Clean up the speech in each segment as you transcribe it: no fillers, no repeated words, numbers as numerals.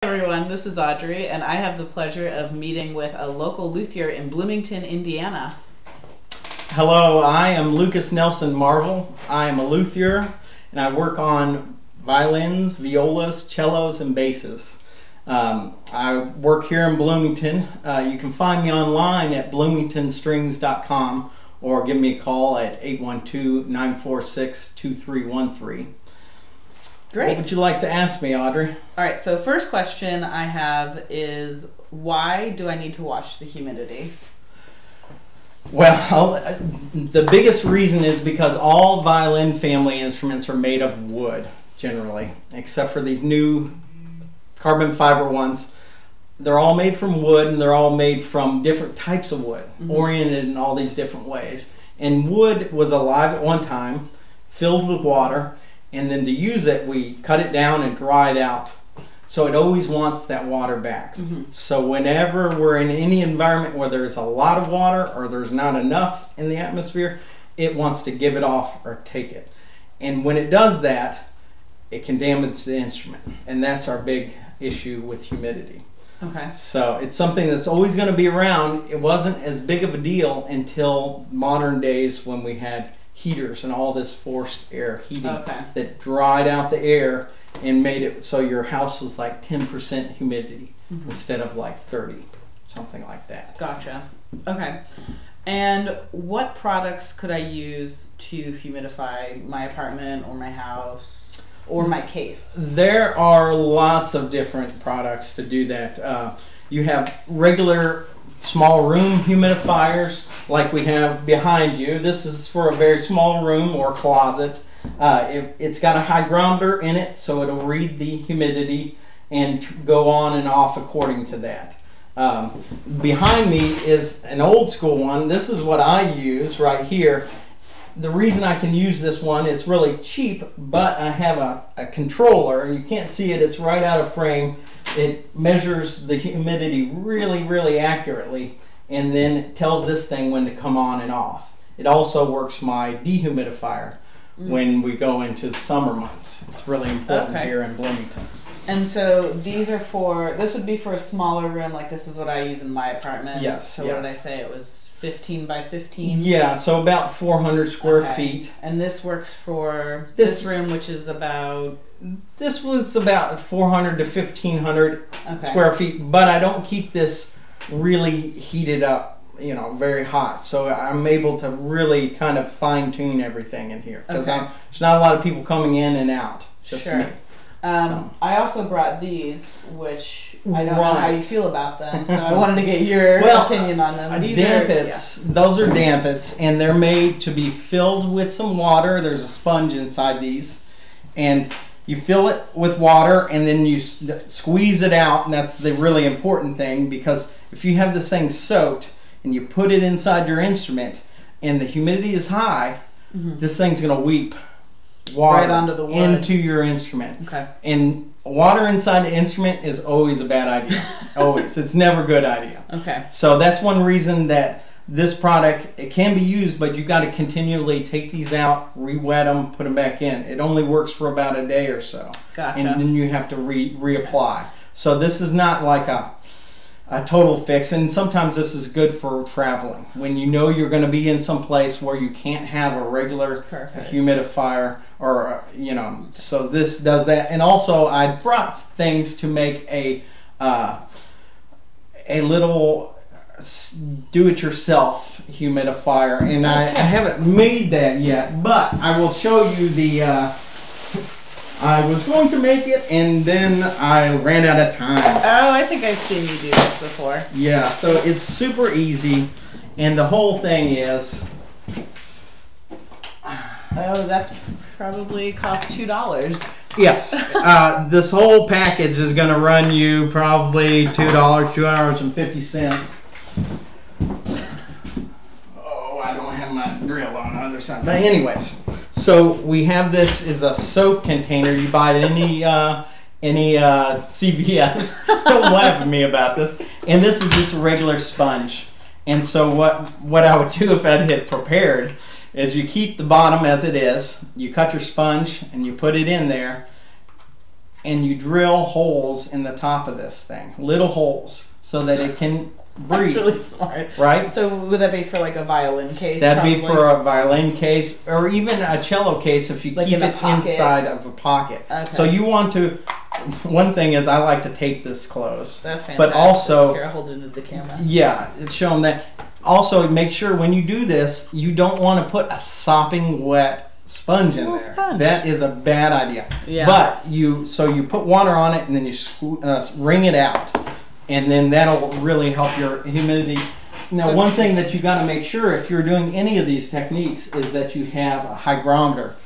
Everyone, this is Audrey, and I have the pleasure of meeting with a local luthier in Bloomington, Indiana. Hello, I am Lucas Nelson Marvall. I am a luthier, and I work on violins, violas, cellos, and basses. I work here in Bloomington. You can find me online at bloomingtonstrings.com or give me a call at 812-946-2313. Great. What would you like to ask me, Audrey? All right, so first question I have is, why do I need to watch the humidity? Well, the biggest reason is because all violin family instruments are made of wood, generally, except for these new carbon fiber ones. They're all made from wood, and they're all made from different types of wood, oriented in all these different ways. And wood was alive at one time, filled with water, and then to use it, we cut it down and dry it out. So it always wants that water back. So whenever we're in any environment where there's a lot of water or there's not enough in the atmosphere, it wants to give it off or take it. And when it does that, it can damage the instrument. And that's our big issue with humidity. Okay. So it's something that's always going to be around. It wasn't as big of a deal until modern days when we had heaters and all this forced air heating that dried out the air and made it so your house was like 10% humidity instead of like 30, something like that. Gotcha. Okay. And what products could I use to humidify my apartment or my house or my case? There are lots of different products to do that. You have regular small room humidifiers like we have behind you. This is for a very small room or closet. It's got a hygrometer in it, so it'll read the humidity and go on and off according to that. Behind me is an old school one. This is what I use right here. The reason I can use this one is really cheap, but I have a controller, and you can't see it, it's right out of frame. It measures the humidity really, really accurately, and then tells this thing when to come on and off. It also works my dehumidifier when we go into the summer months. It's really important here in Bloomington. And so these are for, this would be for a smaller room, like this is what I use in my apartment. Yes. So what did I say, it was 15 by 15? Yeah, so about 400 square feet. And this works for this room, which is about... This was about 400 to 1,500 square feet, but I don't keep this really heated up, you know, very hot. So I'm able to really kind of fine tune everything in here. Because there's not a lot of people coming in and out, just me. I also brought these, which I don't know how you feel about them, so I wanted to get your opinion on them. These those are dampets, and they're made to be filled with some water. There's a sponge inside these, and you fill it with water, and then you squeeze it out, and that's the really important thing, because if you have this thing soaked, and you put it inside your instrument, and the humidity is high, this thing's going to weep water right onto the wood. Into your instrument. And water inside the instrument is always a bad idea. Always. It's never a good idea. So that's one reason that this product, it can be used, but you got to continually take these out, re-wet them, put them back in. It only works for about a day or so. And then you have to reapply. So this is not like a total fix, and sometimes this is good for traveling. When you know you're going to be in some place where you can't have a regular humidifier, or you know, so this does that. And also I brought things to make a little do-it-yourself humidifier, and I haven't made that yet, but I will show you the I was going to make it, and then I ran out of time. Oh, I think I've seen you do this before. Yeah, so it's super easy, and the whole thing is... Oh, that's probably cost $2. Yes. This whole package is going to run you probably $2.50. Oh, I don't have my drill on the other side. But anyways... So we have this is a soap container you buy at any CVS. Don't laugh at me about this. And this is just a regular sponge. And so what I would do if I had prepared is you keep the bottom as it is. You cut your sponge and you put it in there. and you drill holes in the top of this thing, little holes, so that it can breathe. That's really smart. Right? So would that be for like a violin case? That'd probably? be for a violin case, or even a cello case if you Like keep in a it pocket. inside of a pocket. Okay. So you want to, one thing is I like to tape this closed. That's fantastic. But also, here, I'll hold it into the camera. yeah, show them that. Also, make sure when you do this, you don't want to put a sopping wet sponge in there. Sponge. That is a bad idea. Yeah. But you put water on it and then you wring it out, and then that'll really help your humidity. Now, one thing that you got to make sure if you're doing any of these techniques is that you have a hygrometer.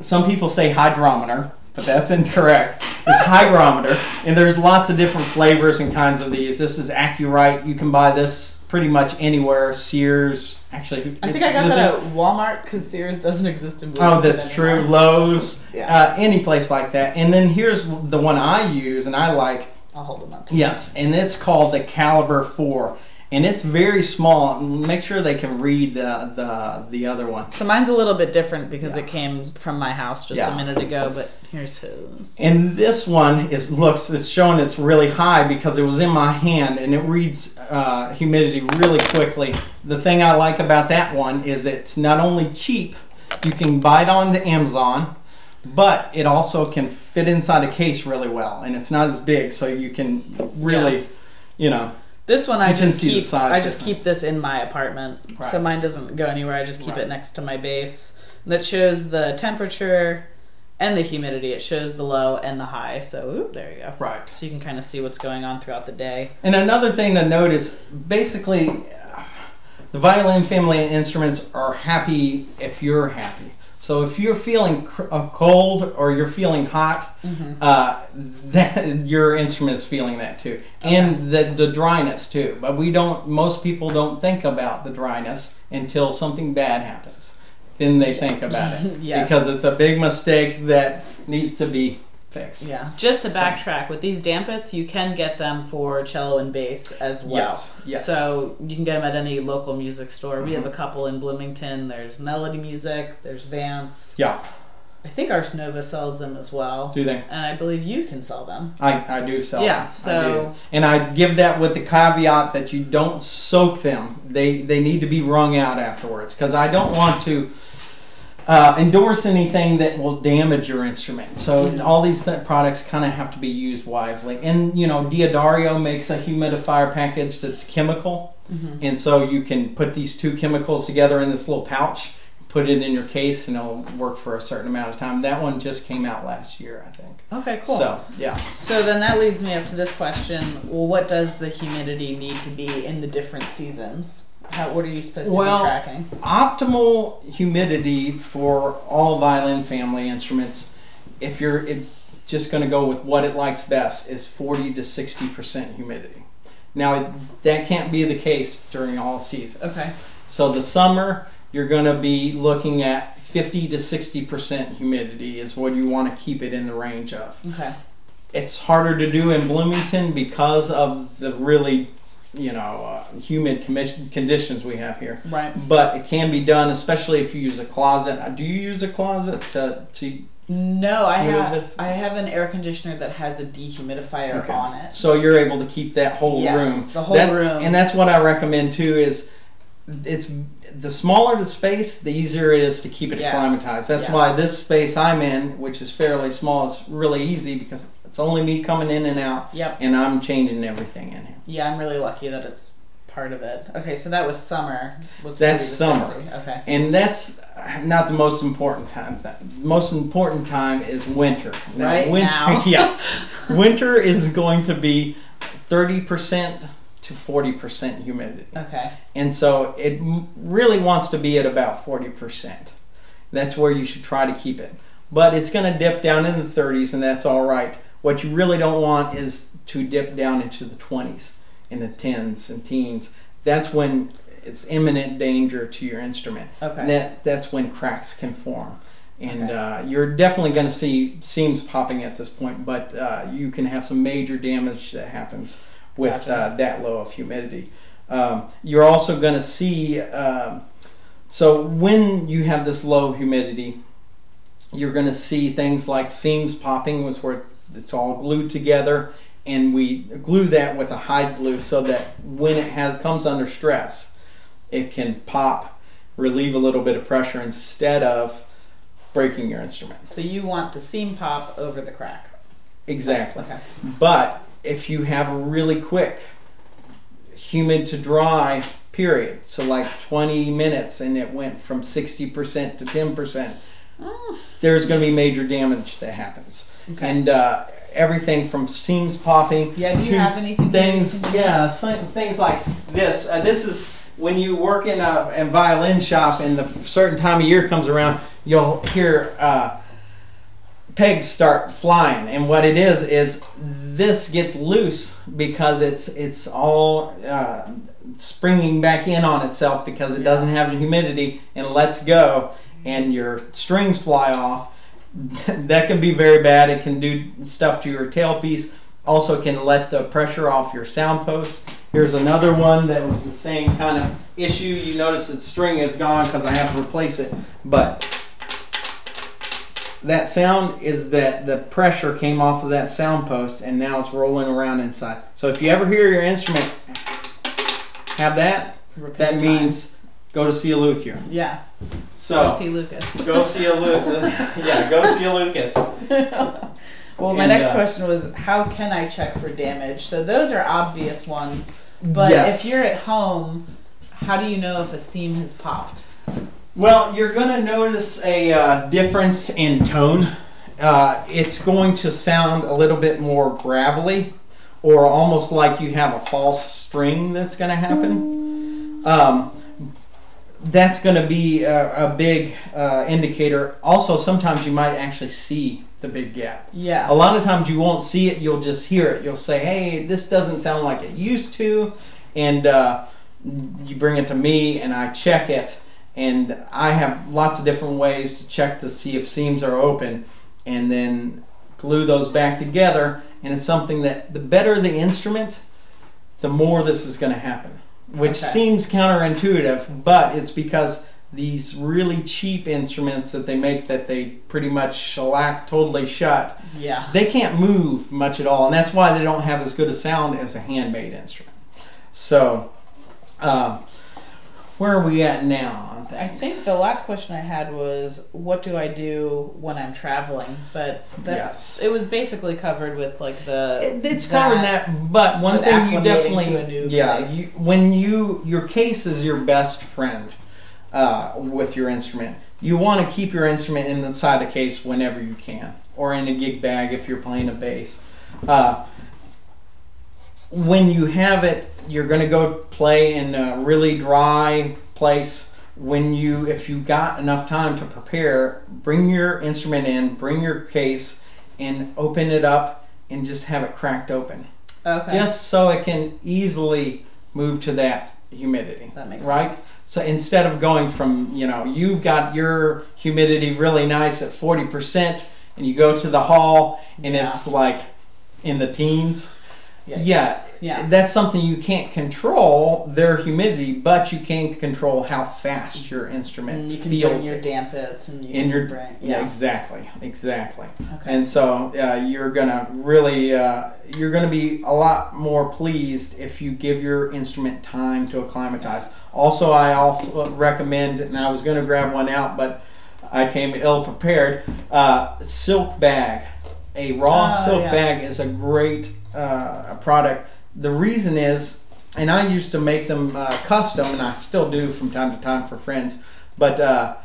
Some people say hydrometer, but that's incorrect. It's hygrometer, and there's lots of different flavors and kinds of these. This is Accurite. You can buy this pretty much anywhere. Sears, actually. I think I got that at Walmart because Sears doesn't exist in Bloomington. Oh, that's anymore. true. Lowe's, Yeah. any place like that. And then here's the one I use and I like. I'll hold them up to Yes, and it's called the Caliber 4. And it's very small. Make sure they can read the other one. So mine's a little bit different because Yeah. it came from my house just Yeah. a minute ago, but here's his. And this one it's showing it's really high because it was in my hand and it reads humidity really quickly. The thing I like about that one is it's not only cheap, you can buy it on the Amazon, but it also can fit inside a case really well, and it's not as big, so you can really, This one I You can just see the keep. size I just difference. keep this in my apartment, Right. so mine doesn't go anywhere. I just keep Right. it next to my base. And that shows the temperature and the humidity. It shows the low and the high. So there you go. Right. So you can kind of see what's going on throughout the day. And another thing to note is basically the violin family of instruments are happy if you're happy. So if you're feeling cold or you're feeling hot, that your instrument is feeling that too, and the dryness too. But most people don't think about the dryness until something bad happens. Then they think about it Yes. because it's a big mistake that needs to be fixed. Yeah. Just to backtrack, with these dampits, you can get them for cello and bass as well. Yes. So you can get them at any local music store. We have a couple in Bloomington. There's Melody Music. There's Vance. Yeah. I think Ars Nova sells them as well. Do they? And I believe you can sell them. I do sell Yeah, them. so- I do. And I give that with the caveat that you don't soak them. They need to be wrung out afterwards because I don't want to endorse anything that will damage your instrument. So all these products kind of have to be used wisely. And Diodario makes a humidifier package that's chemical, and so you can put these two chemicals together in this little pouch, put it in your case, and it'll work for a certain amount of time. That one just came out last year, I think. Okay, cool. So yeah. So then that leads me up to this question. Well, what does the humidity need to be in the different seasons? What are you supposed to be tracking? Optimal humidity for all violin family instruments, if you're just going to go with what it likes best, is 40 to 60% humidity. Now, that can't be the case during all seasons. Okay. So the summer, you're going to be looking at 50 to 60% humidity is what you want to keep it in the range of. Okay. It's harder to do in Bloomington because of the really humid conditions we have here. Right. But it can be done, especially if you use a closet. Do you use a closet to No, I have an air conditioner that has a dehumidifier on it. So you're able to keep that whole room. The whole room. And that's what I recommend too. Is it's the smaller the space, the easier it is to keep it acclimatized. That's why this space I'm in, which is fairly small, is really easy because it's only me coming in and out. Yep. And I'm changing everything in here. Yeah, I'm really lucky that it's part of it. Okay, so that was summer. That's summer. 60. Okay. And that's not the most important time. The most important time is winter. Now. Yes. Winter is going to be 30% to 40% humidity. Okay. And so it really wants to be at about 40%. That's where you should try to keep it. But it's going to dip down in the 30s, and that's all right. What you really don't want is to dip down into the 20s, in the 10s and teens. That's when it's imminent danger to your instrument. Okay. That's when cracks can form. And you're definitely going to see seams popping at this point, but you can have some major damage that happens with that low of humidity. You're also going to see, so when you have this low humidity, you're going to see things like seams popping, where It's all glued together, and we glue that with a hide glue so that when it comes under stress, it can pop, relieve a little bit of pressure instead of breaking your instrument. So you want the seam pop over the crack. Exactly. Okay. But if you have a really quick humid to dry period, so like 20 minutes, and it went from 60% to 10%, there's going to be major damage that happens. Okay. And everything from seams popping. Yeah, do you have anything? Things, things like this. This is when you work in a violin shop and the certain time of year comes around, you'll hear pegs start flying. And what it is this gets loose because it's all springing back in on itself because it doesn't have the humidity, and lets go, and your strings fly off. That can be very bad. It can do stuff to your tailpiece. Also can let the pressure off your sound post. Here's another one that was the same kind of issue. You notice that string is gone because I have to replace it. But that sound is that the pressure came off of that sound post, and now it's rolling around inside. So if you ever hear your instrument have that, that means go to see a luthier. Yeah. So go see Lucas. Go see a go see a Lucas. Well, my next question was, how can I check for damage? So those are obvious ones, but if you're at home, how do you know if a seam has popped? Well, you're going to notice a difference in tone. It's going to sound a little bit more gravelly, or almost like you have a false string that's going to happen. That's going to be a big indicator. Also, sometimes you might actually see the big gap. Yeah. A lot of times you won't see it, you'll just hear it. You'll say, hey, this doesn't sound like it used to, and you bring it to me and I check it, and I have lots of different ways to check to see if seams are open, and then glue those back together. And it's something that the better the instrument, the more this is going to happen. Which seems counterintuitive, but it's because these really cheap instruments that they make, that they pretty much shellac totally shut, they can't move much at all, and that's why they don't have as good a sound as a handmade instrument. So where are we at now on things? I think the last question I had was, what do I do when I'm traveling? But it was basically covered with like it's covering that. But one thing you definitely when your case is your best friend with your instrument. You want to keep your instrument inside the case whenever you can, or in a gig bag if you're playing a bass. When you have it, you're going to go play in a really dry place. If you got enough time to prepare, bring your instrument in, bring your case, and open it up and just have it cracked open. Okay. Just so it can easily move to that humidity. That makes sense. So instead of going from, you've got your humidity really nice at 40%, and you go to the hall and it's like in the teens. Yeah, that's something you can't control, their humidity, but you can control how fast your instrument feels. You can bring your damp bits and exactly. Okay. And so you're gonna really you're gonna be a lot more pleased if you give your instrument time to acclimatize. Also, I also recommend, and I was gonna grab one out, but I came ill prepared. Silk bag, a raw silk bag is a great product. The reason is, and I used to make them custom, and I still do from time to time for friends, but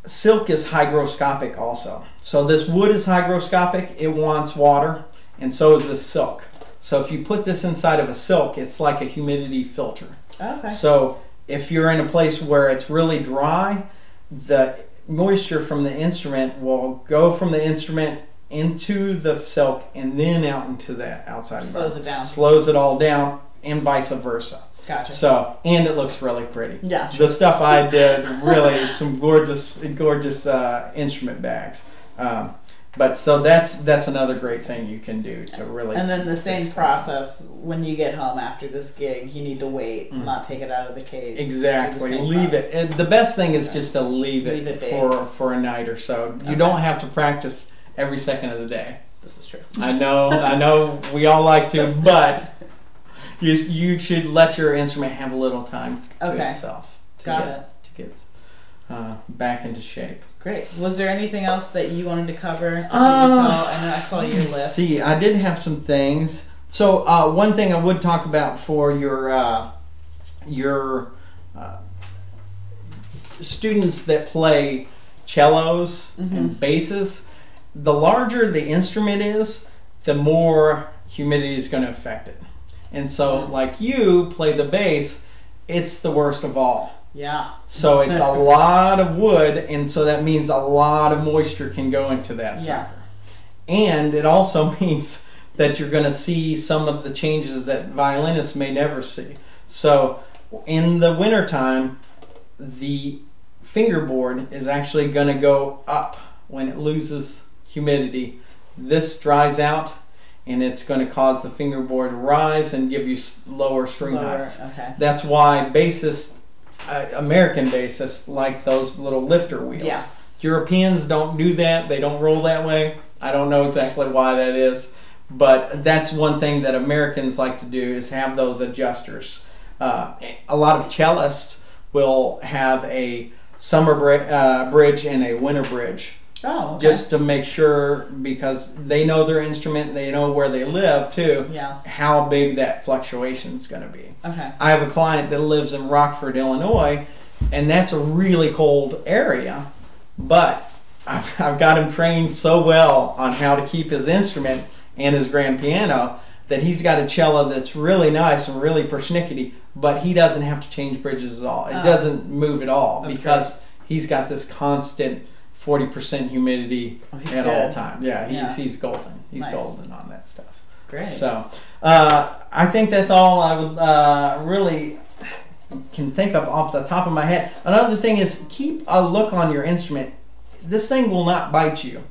silk is hygroscopic also. So this wood is hygroscopic, it wants water, and so is this silk. So if you put this inside of a silk, it's like a humidity filter. Okay. So if you're in a place where it's really dry, the moisture from the instrument will go from the instrument into the silk and then out into the outside environment. Slows it all down, and vice versa. Gotcha. So, and it looks really pretty. Yeah. The stuff I did, really, some gorgeous instrument bags. But so that's another great thing you can do to really. And then the same process when you get home after this gig, you need to wait, not take it out of the case. Exactly, leave it. And the best thing is just to leave it for a night or so. You don't have to practice every second of the day. This is true. I know. We all like to, but you should let your instrument have a little time to itself. To get back into shape. Great. Was there anything else that you wanted to cover? I know I saw your list. See, I did have some things. So one thing I would talk about for your students that play cellos and basses, the larger the instrument is, the more humidity is going to affect it. And so, like you play the bass, it's the worst of all. Yeah. So it's a lot of wood, and so that means a lot of moisture can go into that sucker. And it also means that you're going to see some of the changes that violinists may never see. So in the wintertime, the fingerboard is actually going to go up when it loses humidity. This dries out, and it's going to cause the fingerboard to rise and give you lower string heights. Okay. That's why bassists, American bassists, like those little lifter wheels. Yeah. Europeans don't do that. They don't roll that way. I don't know exactly why that is, but that's one thing that Americans like to do, is have those adjusters. A lot of cellists will have a summer bridge and a winter bridge. Oh, okay. Just to make sure, because they know their instrument, they know where they live too, how big that fluctuation is going to be. Okay. I have a client that lives in Rockford, Illinois, and that's a really cold area, but I've got him trained so well on how to keep his instrument and his grand piano that he's got a cello that's really nice and really persnickety, but he doesn't have to change bridges at all. It doesn't move at all, because he's got this constant 40% humidity at all time. Yeah, he's golden. He's golden on that stuff. Great. So I think that's all I would really can think of off the top of my head. Another thing is, keep a look on your instrument. This thing will not bite you.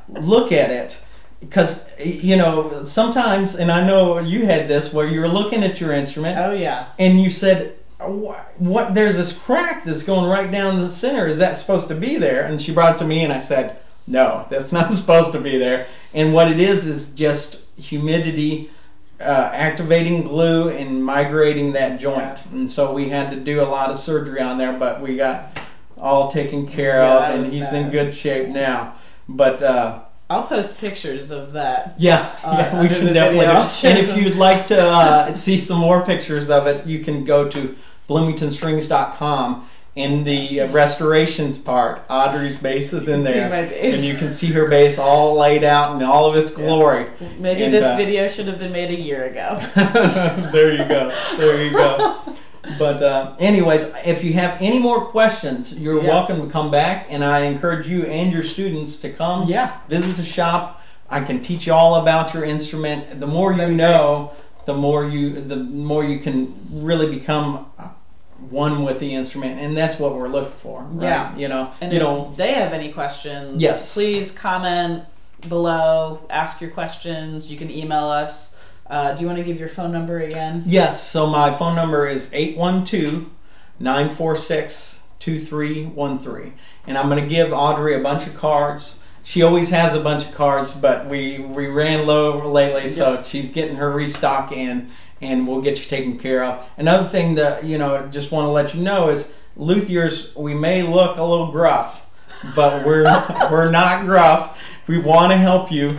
Look at it. Because, you know, sometimes, and I know you had this, where you were looking at your instrument. Oh, yeah. And you said, what, there's this crack that's going right down the center. Is that supposed to be there? And she brought it to me, and I said, no, that's not supposed to be there. And what it is just humidity activating glue and migrating that joint. And so we had to do a lot of surgery on there, but we got all taken care of, and he's in good shape now. But I'll post pictures of that. Yeah, we can definitely do it. And if you'd like to see some more pictures of it, you can go to bloomingtonstrings.com. In the restorations part, Audrey's bass is in there. See my bass. And you can see her bass all laid out in all of its glory. Maybe this video should have been made a year ago. There you go. There you go. But anyways, if you have any more questions, you're welcome to come back, and I encourage you and your students to come visit the shop. I can teach you all about your instrument. The more you know, the more you can really become one with the instrument, and that's what we're looking for, right? Yeah. You know, and if they have any questions, please comment below, ask your questions. You can email us. Do you want to give your phone number again? Yes, so my phone number is 812-946-2313. And I'm going to give Audrey a bunch of cards. She always has a bunch of cards, but we ran low lately, so she's getting her restock in, and we'll get you taken care of. Another thing that, just want to let you know is, Luthiers, we may look a little gruff, but we're not gruff. We want to help you.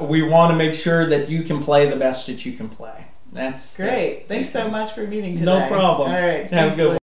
We want to make sure that you can play the best that you can play. That's great. Thanks so much for meeting today. No problem. All right. Have a good one.